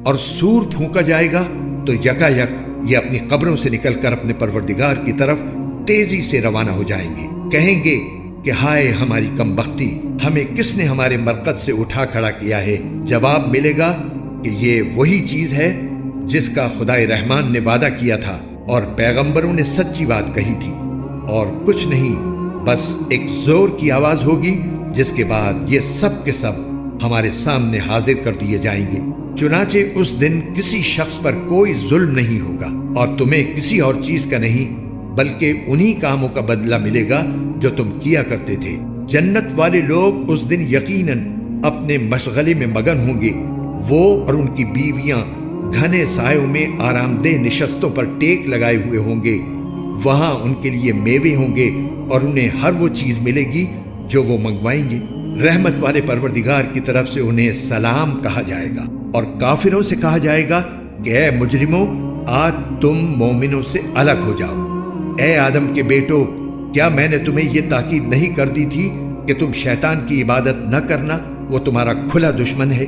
اور سور پھونکا جائے گا تو یکایک یہ اپنی قبروں سے نکل کر اپنے پروردگار کی طرف تیزی سے روانہ ہو جائیں گے۔ کہیں گے کہ ہائے ہماری کم بختی، ہمیں کس نے ہمارے مرقد سے اٹھا کھڑا کیا ہے؟ جواب ملے گا کہ یہ وہی چیز ہے جس کا خدائے رحمان نے وعدہ کیا تھا اور پیغمبروں نے سچی بات کہی تھی، اور کچھ نہیں، بس ایک زور کی آواز ہوگی جس کے بعد یہ سب کے سب ہمارے سامنے حاضر کر دیے جائیں گے۔ چنانچہ اس دن کسی شخص پر کوئی ظلم نہیں ہوگا اور تمہیں کسی اور چیز کا نہیں بلکہ انہی کاموں کا بدلہ ملے گا جو تم کیا کرتے تھے۔ جنت والے لوگ اس دن یقیناً اپنے مشغلے میں مگن ہوں گے۔ وہ اور ان کی بیویاں گھنے سایوں میں آرام دہ نشستوں پر ٹیک لگائے ہوئے ہوں گے۔ وہاں ان کے لیے میوے ہوں گے اور انہیں ہر وہ چیز ملے گی جو وہ منگوائیں گے۔ رحمت والے پروردگار کی طرف سے انہیں سلام کہا جائے گا، اور کافروں سے کہا جائے گا کہ اے مجرموں، آج تم مومنوں سے الگ ہو جاؤ۔ اے آدم کے بیٹو، کیا میں نے تمہیں یہ تاکید نہیں کر دی تھی کہ تم شیطان کی عبادت نہ کرنا؟ وہ تمہارا کھلا دشمن ہے،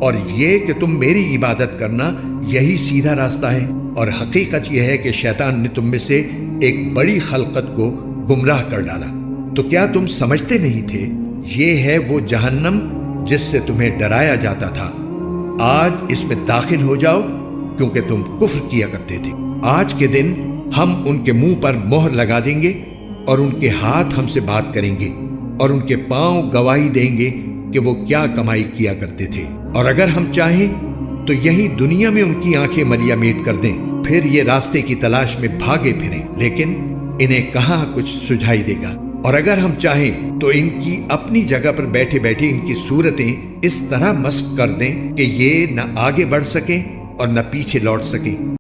اور یہ کہ تم میری عبادت کرنا یہی سیدھا راستہ ہے۔ اور حقیقت یہ ہے کہ شیطان نے تم میں سے ایک بڑی خلقت کو گمراہ کر ڈالا۔ تو کیا تم سمجھتے نہیں تھے؟ یہ ہے وہ جہنم جس سے تمہیں ڈرایا جاتا تھا۔ آج اس میں داخل ہو جاؤ کیونکہ تم کفر کیا کرتے تھے۔ آج کے دن ہم ان کے منہ پر مہر لگا دیں گے اور ان کے ہاتھ ہم سے بات کریں گے اور ان کے پاؤں گواہی دیں گے کہ وہ کیا کمائی کیا کرتے تھے۔ اور اگر ہم چاہیں تو یہی دنیا میں ان کی آنکھیں ملیا میٹ کر دیں، پھر یہ راستے کی تلاش میں بھاگے پھریں، لیکن انہیں کہاں کچھ سجھائی دے گا۔ اور اگر ہم چاہیں تو ان کی اپنی جگہ پر بیٹھے بیٹھے ان کی صورتیں اس طرح مسخ کر دیں کہ یہ نہ آگے بڑھ سکیں اور نہ پیچھے لوٹ سکیں۔